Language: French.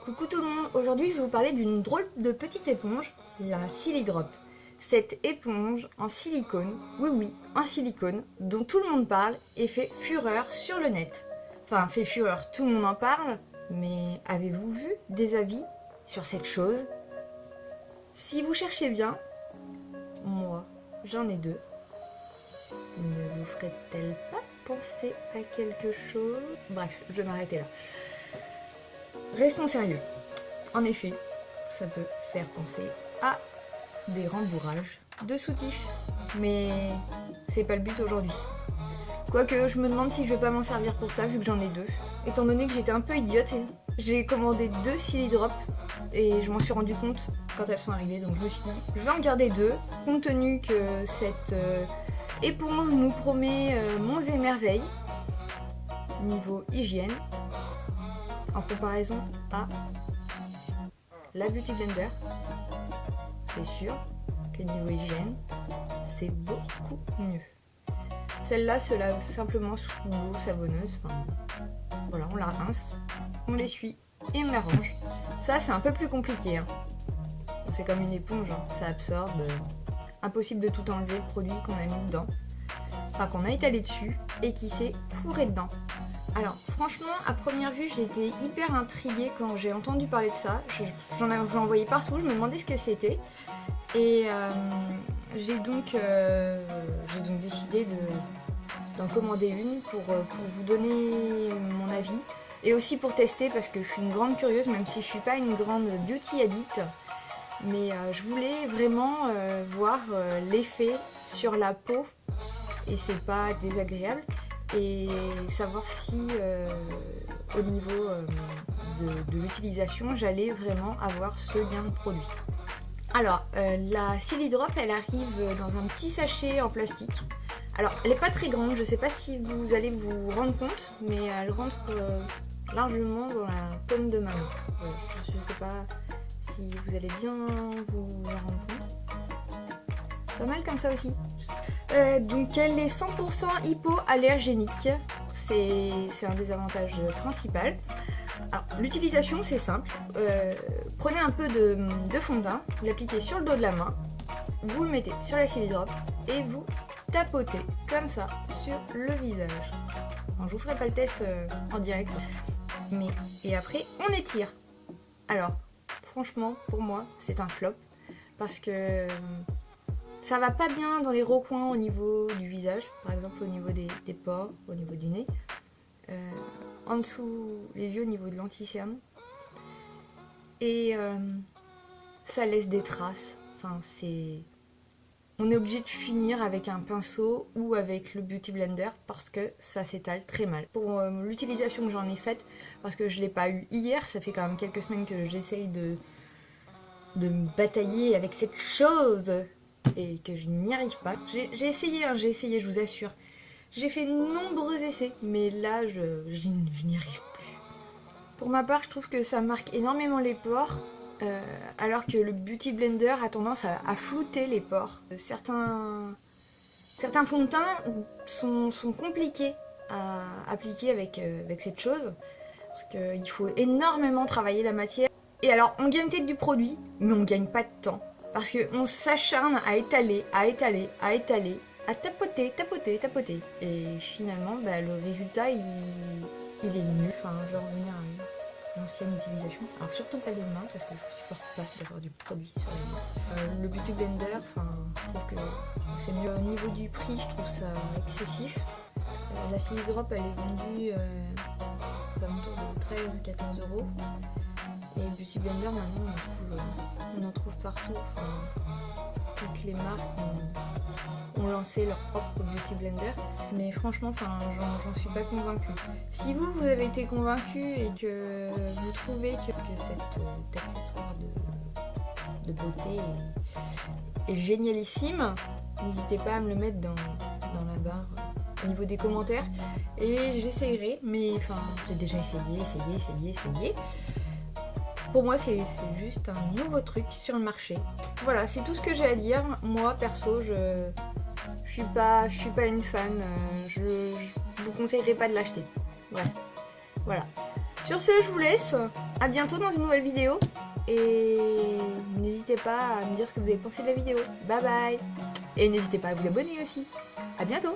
Coucou tout le monde, aujourd'hui je vais vous parler d'une drôle de petite éponge, la Silidrop. Cette éponge en silicone, oui, en silicone, dont tout le monde parle et fait fureur sur le net. Enfin, fait fureur, tout le monde en parle, mais avez-vous vu des avis sur cette chose? Si vous cherchez bien, moi, j'en ai deux. Ne vous ferait-elle pas penser à quelque chose? Bref, je vais m'arrêter là. Restons sérieux. En effet, ça peut faire penser à des rembourrages de soutifs. Mais c'est pas le but aujourd'hui. Quoique, je me demande si je vais pas m'en servir pour ça, vu que j'en ai deux. Étant donné que j'étais un peu idiote, j'ai commandé deux Silidrop et je m'en suis rendu compte quand elles sont arrivées. Donc je me suis dit, je vais en garder deux, compte tenu que cette éponge nous promet monts et merveilles niveau hygiène, en comparaison à la Beauty Blender. C'est sûr que niveau hygiène, c'est beaucoup mieux. Celle-là se lave simplement sous l'eau savonneuse. Enfin, voilà, on la rince, on l'essuie et on la range. Ça, c'est un peu plus compliqué. Hein. C'est comme une éponge, hein. Ça absorbe. Impossible de tout enlever le produit qu'on a mis dedans. Enfin, qu'on a étalé dessus et qui s'est fourré dedans. Alors franchement, à première vue, j'ai été hyper intriguée quand j'ai entendu parler de ça. J'en envoyé partout, je me demandais ce que c'était. Et j'ai donc décidé d'en commander une pour vous donner mon avis. Et aussi pour tester, parce que je suis une grande curieuse, même si je suis pas une grande beauty addict. Mais je voulais vraiment voir l'effet sur la peau. Et c'est pas désagréable. Et savoir si au niveau de l'utilisation, j'allais vraiment avoir ce gain de produit. Alors, la Silidrop, elle arrive dans un petit sachet en plastique. Alors, elle n'est pas très grande, je ne sais pas si vous allez vous rendre compte, mais elle rentre largement dans la paume de ma main. Voilà. Je ne sais pas si vous allez bien vous en rendre compte. Pas mal comme ça aussi. Donc elle est 100% hypoallergénique, c'est un des avantages principaux. Alors l'utilisation c'est simple, prenez un peu de fond de teint, vous l'appliquez sur le dos de la main, vous le mettez sur la Silidrop et vous tapotez comme ça sur le visage. Alors, je vous ferai pas le test en direct, et après on étire. Alors franchement pour moi c'est un flop parce que ça va pas bien dans les recoins au niveau du visage, par exemple au niveau des pores, au niveau du nez, en dessous les yeux au niveau de l'anticerne. Et ça laisse des traces. Enfin, on est obligé de finir avec un pinceau ou avec le Beauty Blender parce que ça s'étale très mal. Pour l'utilisation que j'en ai faite, parce que je l'ai pas eu hier, ça fait quand même quelques semaines que j'essaye de me batailler avec cette chose et que je n'y arrive pas. J'ai essayé, je vous assure. J'ai fait de nombreux essais, mais là, je n'y arrive plus. Pour ma part, je trouve que ça marque énormément les pores, alors que le Beauty Blender a tendance à flouter les pores. Certains fonds de teint sont compliqués à appliquer avec cette chose, parce qu'il faut énormément travailler la matière. Et alors, on gagne peut-être du produit, mais on gagne pas de temps. Parce qu'on s'acharne à étaler, à tapoter. Et finalement, le résultat, il est nul. Enfin, je vais revenir à l'ancienne utilisation. Alors surtout pas les mains, parce que je supporte pas d'avoir du produit sur les mains. Le Beauty Blender, je trouve que c'est mieux. Au niveau du prix, je trouve ça excessif. La Silidrop, elle est vendue aux alentours de 13-14 €. Et le Beauty Blender, maintenant, on en trouve partout. Toutes les marques ont lancé leur propre Beauty Blender. Mais franchement, j'en suis pas convaincue. Si vous avez été convaincu et que vous trouvez que cette texture de beauté est génialissime, n'hésitez pas à me le mettre dans la barre au niveau des commentaires. Et j'essayerai, mais j'ai déjà essayé. Pour moi, c'est juste un nouveau truc sur le marché. Voilà, c'est tout ce que j'ai à dire. Moi, perso, je suis pas une fan. Je vous conseillerais pas de l'acheter. Voilà. Sur ce, je vous laisse. à bientôt dans une nouvelle vidéo. Et n'hésitez pas à me dire ce que vous avez pensé de la vidéo. Bye bye. Et n'hésitez pas à vous abonner aussi. À bientôt.